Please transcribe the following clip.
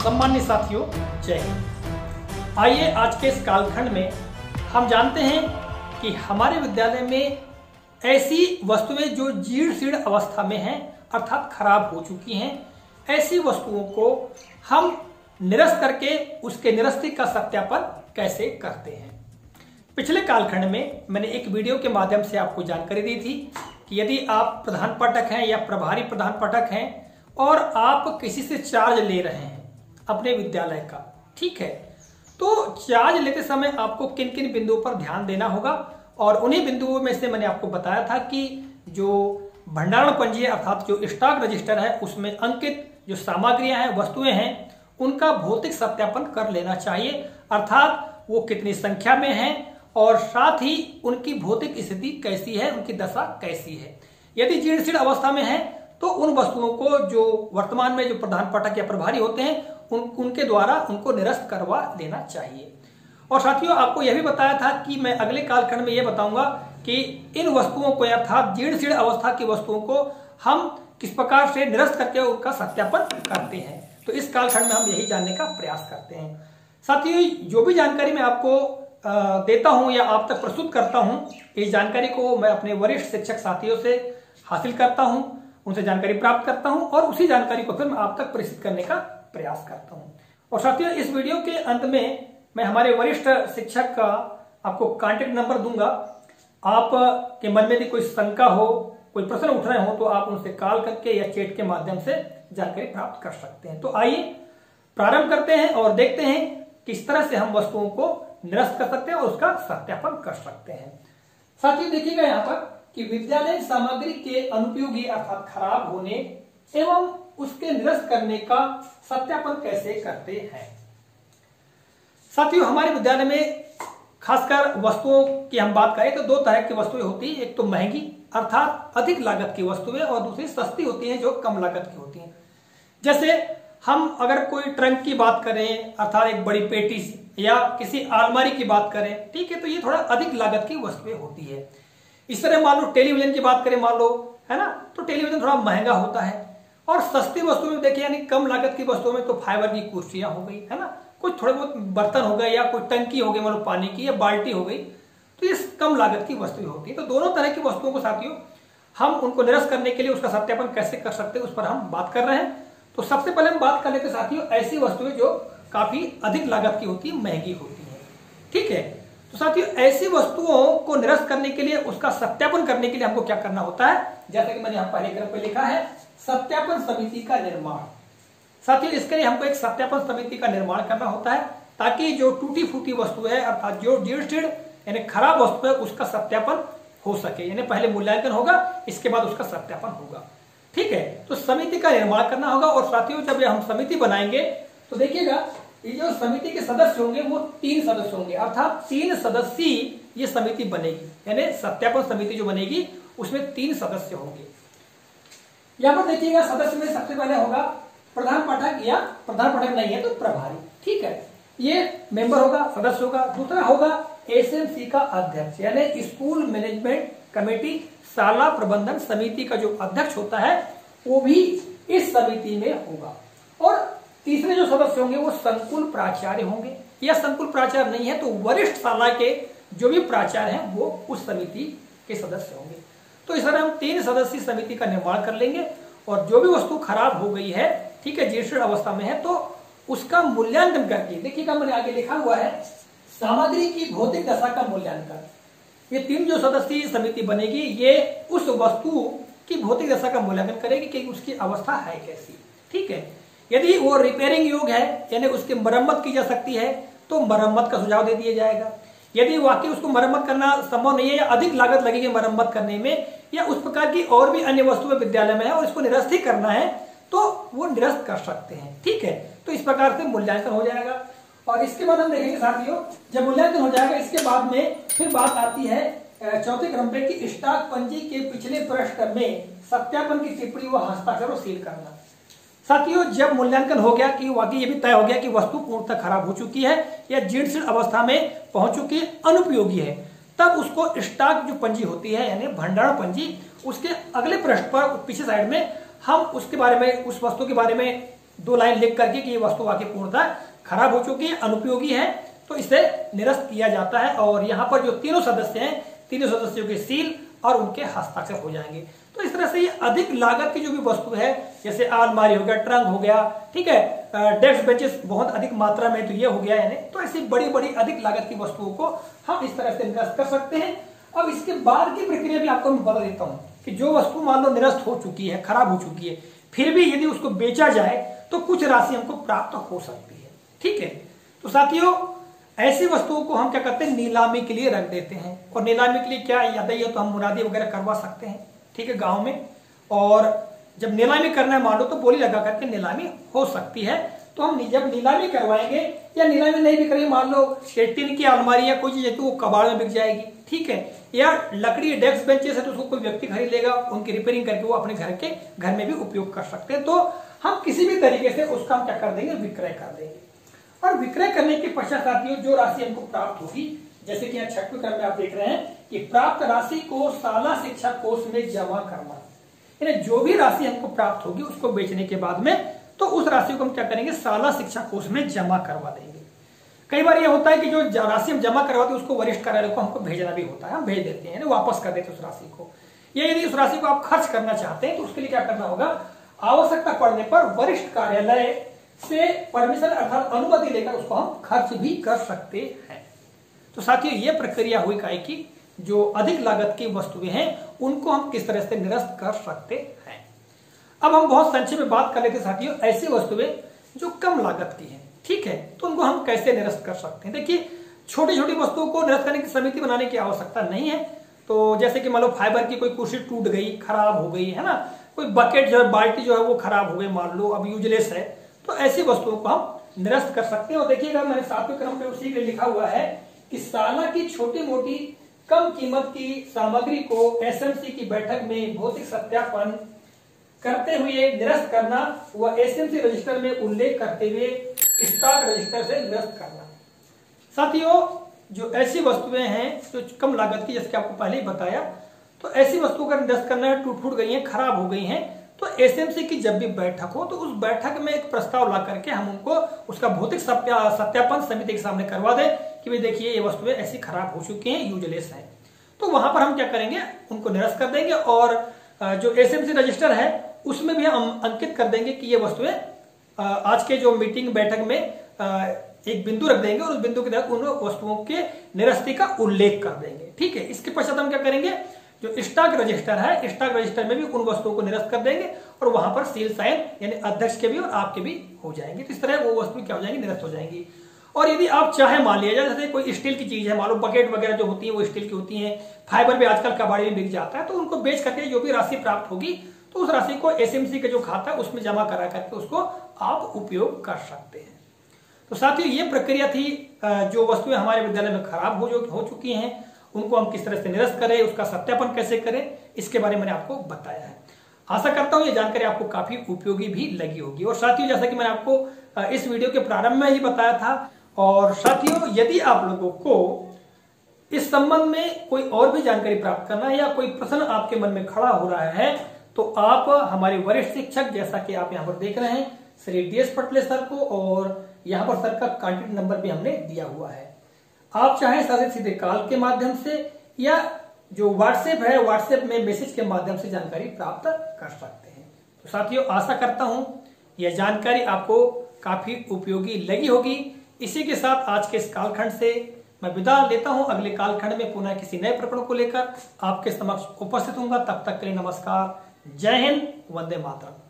सम्मानित साथियों, जय हिंद। आइए आज के इस कालखंड में हम जानते हैं कि हमारे विद्यालय में ऐसी वस्तुएं जो जीर्ण शीर्ण अवस्था में हैं अर्थात खराब हो चुकी हैं, ऐसी वस्तुओं को हम निरस्त करके उसके निरस्ती का सत्यापन कैसे करते हैं। पिछले कालखंड में मैंने एक वीडियो के माध्यम से आपको जानकारी दी थी कि यदि आप प्रधान पाठक हैं या प्रभारी प्रधान पाठक हैं और आप किसी से चार्ज ले रहे हैं अपने विद्यालय का, ठीक है, तो चार्ज लेते समय आपको किन किन बिंदुओं पर ध्यान देना होगा। और उन्हीं बिंदुओं में से मैंने आपको बताया था कि जो भंडारण पंजी अर्थात जो स्टॉक रजिस्टर है उसमें अंकित जो सामग्रियां हैं, वस्तुएं हैं, उनका भौतिक सत्यापन कर लेना चाहिए, अर्थात वो कितनी संख्या में है और साथ ही उनकी भौतिक स्थिति कैसी है, उनकी दशा कैसी है। यदि जीर्ण शीर्ण अवस्था में है तो उन वस्तुओं को जो वर्तमान में जो प्रधान पाठक या प्रभारी होते हैं उनके द्वारा उनको निरस्त करवा लेना चाहिए। और साथियों, आपको यह भी बताया था कि मैं अगले कालखंड में यह बताऊंगा कि इन वस्तुओं को अर्थात जीर्ण शीर्ण अवस्था की वस्तुओं को हम किस प्रकार से निरस्त करके उनका सत्यापन करते हैं। तो इस कालखंड में हम यही जानने का प्रयास करते हैं। साथियों, जो भी जानकारी मैं आपको देता हूं या आप तक प्रस्तुत करता हूं, इस जानकारी को मैं अपने वरिष्ठ शिक्षक साथियों से हासिल करता हूं, उनसे जानकारी प्राप्त करता हूं और उसी जानकारी को फिर मैं आप तक प्रेषित करने का प्रयास करता हूं। और साथियों, इस वीडियो के अंत में मैं हमारे वरिष्ठ शिक्षक का आपको कांटेक्ट नंबर दूंगा। आप के मन में भी कोई शंका हो, कोई प्रश्न उठ रहे हो तो आप उनसे कॉल करके या चैट के माध्यम से जानकारी प्राप्त कर सकते हैं। तो आइए प्रारंभ करते हैं और देखते हैं किस तरह से हम वस्तुओं को निरस्त कर सकते हैं और उसका सत्यापन कर सकते हैं। साथियों, देखिएगा यहाँ पर कि विद्यालय सामग्री के अनुपयोगी अर्थात खराब होने एवं उसके निरस्त करने का सत्यापन कैसे करते हैं। साथियों, हमारे विद्यालय में खासकर वस्तुओं की हम बात करें तो दो तरह की वस्तुएं होती हैं। एक तो महंगी अर्थात अधिक लागत की वस्तुएं और दूसरी सस्ती होती हैं जो कम लागत की होती हैं। जैसे हम अगर कोई ट्रंक की बात करें अर्थात एक बड़ी पेटी या किसी अलमारी की बात करें, ठीक है, तो ये थोड़ा अधिक लागत की वस्तुएं होती है। इस तरह मान लो टेलीविजन की बात करें, मान लो, है ना, तो टेलीविजन थोड़ा महंगा होता है। और सस्ती वस्तुओं में देखिए यानी कम लागत की वस्तुओं में तो फाइबर की कुर्सियां हो गई, है ना, कुछ थोड़े बहुत बर्तन हो गए या कोई टंकी हो गई, मान लो पानी की या बाल्टी हो गई, तो ये कम लागत की वस्तुएं होती है। तो दोनों तरह की वस्तुओं को साथियों हम उनको निरस्त करने के लिए उसका सत्यापन कैसे कर सकते हैं उस पर हम बात कर रहे हैं। तो सबसे पहले हम बात कर लेते हैं साथियों ऐसी वस्तुएं जो काफी अधिक लागत की होती है, महंगी होती है, ठीक है। तो साथियों ऐसी वस्तुओं को निरस्त करने के लिए उसका सत्यापन करने के लिए हमको क्या करना होता है, जैसा कि मैंने यहाँ पहले क्रम पे लिखा है, सत्यापन समिति का निर्माण। साथियों, इसके लिए हमको एक सत्यापन समिति का निर्माण करना होता है ताकि जो टूटी फूटी वस्तु है अर्थात जो जीर्ण शीर्ण यानी खराब वस्तु है उसका सत्यापन हो सके। यानी पहले मूल्यांकन होगा, इसके बाद उसका सत्यापन होगा, ठीक है। तो समिति का निर्माण करना होगा। और साथियों, जब हम समिति बनाएंगे तो देखिएगा ये जो समिति के सदस्य होंगे वो 3 सदस्य होंगे अर्थात 3 सदस्यीय ये समिति बनेगी। यानी सत्यापन समिति जो बनेगी उसमें 3 सदस्य होंगे। यहां पर देखिएगा सदस्य में सबसे पहले होगा प्रधान पाठक या प्रधान पाठक नहीं है तो प्रभारी, ठीक है, ये मेंबर होगा, सदस्य होगा। दूसरा होगा एसएमसी का अध्यक्ष यानी स्कूल मैनेजमेंट कमेटी शाला प्रबंधन समिति का जो अध्यक्ष होता है वो भी इस समिति में होगा। और तीसरे जो सदस्य होंगे वो संकुल प्राचार्य होंगे या संकुल प्राचार्य नहीं है तो वरिष्ठ शाला के जो भी प्राचार्य हैं वो उस समिति के सदस्य होंगे। तो इस तरह हम 3 सदस्यीय समिति का निर्माण कर लेंगे और जो भी वस्तु खराब हो गई है, ठीक है, जीर्ण अवस्था में है, तो उसका मूल्यांकन करके देखिएगा मैंने आगे लिखा हुआ है सामग्री की भौतिक दशा का मूल्यांकन। ये 3 जो सदस्यीय समिति बनेगी ये उस वस्तु की भौतिक दशा का मूल्यांकन करेगी कि उसकी अवस्था है कैसी, ठीक है। यदि वो रिपेयरिंग योग्य है यानी उसकी मरम्मत की जा सकती है तो मरम्मत का सुझाव दे दिया जाएगा। यदि वाकई उसको मरम्मत करना संभव नहीं है या अधिक लागत लगेगी मरम्मत करने में या उस प्रकार की और भी अन्य वस्तुएं विद्यालय में है और इसको निरस्त ही करना है तो वो निरस्त कर सकते हैं, ठीक है। तो इस प्रकार से मूल्यांकन हो जाएगा। और इसके बाद हम देखेंगे साथियों जब मूल्यांकन हो जाएगा इसके बाद में फिर बात आती है चौथे क्रम पे कि स्टॉक पंजी के पिछले पृष्ठ में सत्यापन की टिप्पणी व हस्ताक्षर और सील करना। साथियों, जब मूल्यांकन हो गया कि वाकई ये भी तय हो गया कि वस्तु पूर्णतः खराब हो चुकी है या जीर्ण शीर्ण अवस्था में पहुंच चुकी है, अनुपयोगी है, तब उसको स्टॉक जो पंजी होती है यानी भंडारण पंजी उसके अगले पृष्ठ पर पीछे साइड में हम उसके बारे में उस वस्तु के बारे में 2 लाइन लिख करके कि ये वस्तु वाकई पूर्णतः खराब हो चुकी है, अनुपयोगी है, तो इसे निरस्त किया जाता है। और यहाँ पर जो तीनों सदस्य हैं, तीनों सदस्यों के सील और उनके हस्ताक्षर हो जाएंगे। तो इस तरह से ये अधिक लागत की जो भी वस्तु है, जैसे अलमारी हो गया, ट्रंक हो गया, ठीक है, डेस्क बेंचेस बहुत अधिक मात्रा में, तो ये हो गया यानी, तो ऐसी बड़ी बड़ी अधिक लागत की वस्तुओं को हम इस तरह से निरस्त कर सकते हैं। अब इसके बाद की प्रक्रिया भी आपको मैं बता देता हूं कि जो वस्तु मान लो निरस्त हो चुकी है, खराब हो चुकी है, फिर भी यदि उसको बेचा जाए तो कुछ राशि हमको प्राप्त हो सकती है, ठीक है। तो साथियों, ऐसी वस्तुओं को हम क्या करते हैं, नीलामी के लिए रख देते हैं। और नीलामी के लिए क्या याद है, तो हम मुरादी वगैरह करवा सकते हैं, ठीक है, गांव में। और जब नीलामी करना है मान लो, तो बोली लगा करके नीलामी हो सकती है। तो हम जब नीलामी करवाएंगे या नीलामी नहीं बिक रही, मान लो टिन की अलमारी या कोई चीज है तो वो कबाड़ में बिक जाएगी, ठीक है, या लकड़ी डेस्क बेंचेस है तो उसको कोई व्यक्ति खरीद लेगा, उनकी रिपेयरिंग करके वो अपने घर में भी उपयोग कर सकते हैं। तो हम किसी भी तरीके से उसका हम क्या कर देंगे, विक्रय कर देंगे। और विक्रय करने के पश्चात साथियों, जो राशि हमको प्राप्त होगी, जैसे कि यहाँ 6वें क्रम में आप देख रहे हैं कि प्राप्त राशि को शाला शिक्षा कोष में जमा करना, यानी जो भी राशि हमको प्राप्त होगी उसको बेचने के बाद में, तो उस राशि को हम क्या करेंगे, शाला शिक्षा कोष में जमा करवा देंगे। कई बार यह होता है कि जो राशि हम जमा करवाते हैं उसको वरिष्ठ कार्यालय को हमको भेजना भी होता है, हम भेज देते हैं, वापस कर देते हैं उस राशि को। या यदि उस राशि को आप खर्च करना चाहते हैं तो उसके लिए क्या करना होगा, आवश्यकता पड़ने पर वरिष्ठ कार्यालय से परमिशन अर्थात अनुमति लेकर उसको हम खर्च भी कर सकते हैं। तो साथियों, ये प्रक्रिया हुई काय की जो अधिक लागत की वस्तुएं हैं उनको हम किस तरह से निरस्त कर सकते हैं। अब हम बहुत संक्षेप में बात कर लेते हैं साथियों, ऐसी वस्तुएं जो कम लागत की हैं, ठीक है, तो उनको हम कैसे निरस्त कर सकते हैं। देखिए, छोटी छोटी वस्तुओं को निरस्त करने की समिति बनाने की आवश्यकता नहीं है। तो जैसे कि मान लो फाइबर की कोई कुर्सी टूट गई, खराब हो गई है ना, कोई बकेट जो है, बाल्टी जो है वो खराब हो गई, मान लो अब यूजलेस है, तो ऐसी वस्तुओं को हम निरस्त कर सकते हैं। और देखिएगा, मैंने 7वें क्रम पे उसी के लिखा हुआ है कि साला की छोटी मोटी कम कीमत की सामग्री को एसएमसी की बैठक में भौतिक सत्यापन करते हुए निरस्त करना व एसएमसी रजिस्टर में उल्लेख करते हुए स्टॉक रजिस्टर से निरस्त करना। साथियों, जो ऐसी वस्तुएं हैं जो कम लागत की, जैसे कि आपको पहले ही बताया, तो ऐसी वस्तुओं का निरस्त करना है, टूट गई हैं, खराब हो गई हैं, तो एसएमसी की जब भी बैठक हो तो उस बैठक में एक प्रस्ताव ला करके हम उनको उसका भौतिक सत्यापन समिति के सामने करवा दें कि भाई देखिए ये वस्तुएं ऐसी खराब हो चुकी हैं, यूजलेस हैं। तो वहां पर हम क्या करेंगे, उनको निरस्त कर देंगे। और जो एसएमसी रजिस्टर है उसमें भी हम अंकित कर देंगे कि ये वस्तुएं आज के जो मीटिंग बैठक में एक बिंदु रख देंगे और उस बिंदु के तहत उन वस्तुओं के निरस्ती का उल्लेख कर देंगे, ठीक है। इसके पश्चात हम क्या करेंगे, जो स्टॉक रजिस्टर है, स्टॉक रजिस्टर में भी उन वस्तुओं को निरस्त कर देंगे और वहां पर सील साइन यानी अध्यक्ष के भी और आपके भी हो जाएंगे। तो इस तरह वो वस्तु क्या हो जाएंगी, निरस्त हो जाएंगी। और यदि आप चाहे, मान लिया जाए जैसे कोई स्टील की चीज है, मान लो बकेट वगैरह जो होती है वो स्टील की होती है, फाइबर भी आजकल कबाड़ी में बिक जाता है, तो उनको बेच करके जो भी राशि प्राप्त होगी तो उस राशि को एसएमसी का जो खाता है उसमें जमा करा करके उसको आप उपयोग कर सकते हैं। तो साथियों, ये प्रक्रिया थी, जो वस्तुएं हमारे विद्यालय में खराब हो चुकी हैं उनको हम किस तरह से निरस्त करें, उसका सत्यापन कैसे करें, इसके बारे में मैंने आपको बताया है। आशा करता हूं ये जानकारी आपको काफी उपयोगी भी लगी होगी। और साथियों, जैसा कि मैंने आपको इस वीडियो के प्रारंभ में ही बताया था, और साथियों यदि आप लोगों को इस संबंध में कोई और भी जानकारी प्राप्त करना है या कोई प्रश्न आपके मन में खड़ा हो रहा है, तो आप हमारे वरिष्ठ शिक्षक, जैसा कि आप यहाँ पर देख रहे हैं, श्री DS पटले सर को, और यहाँ पर सर का कॉन्टेक्ट नंबर भी हमने दिया हुआ है। आप चाहे सीधे कॉल के माध्यम से या जो व्हाट्सएप है, व्हाट्सएप में मैसेज के माध्यम से जानकारी प्राप्त कर सकते हैं। तो साथियों, आशा करता हूं यह जानकारी आपको काफी उपयोगी लगी होगी। इसी के साथ आज के इस कालखंड से मैं विदा लेता हूं। अगले कालखंड में पुनः किसी नए प्रकरण को लेकर आपके समक्ष उपस्थित होऊंगा। तब तक के लिए नमस्कार, जय हिंद, वंदे मातरम।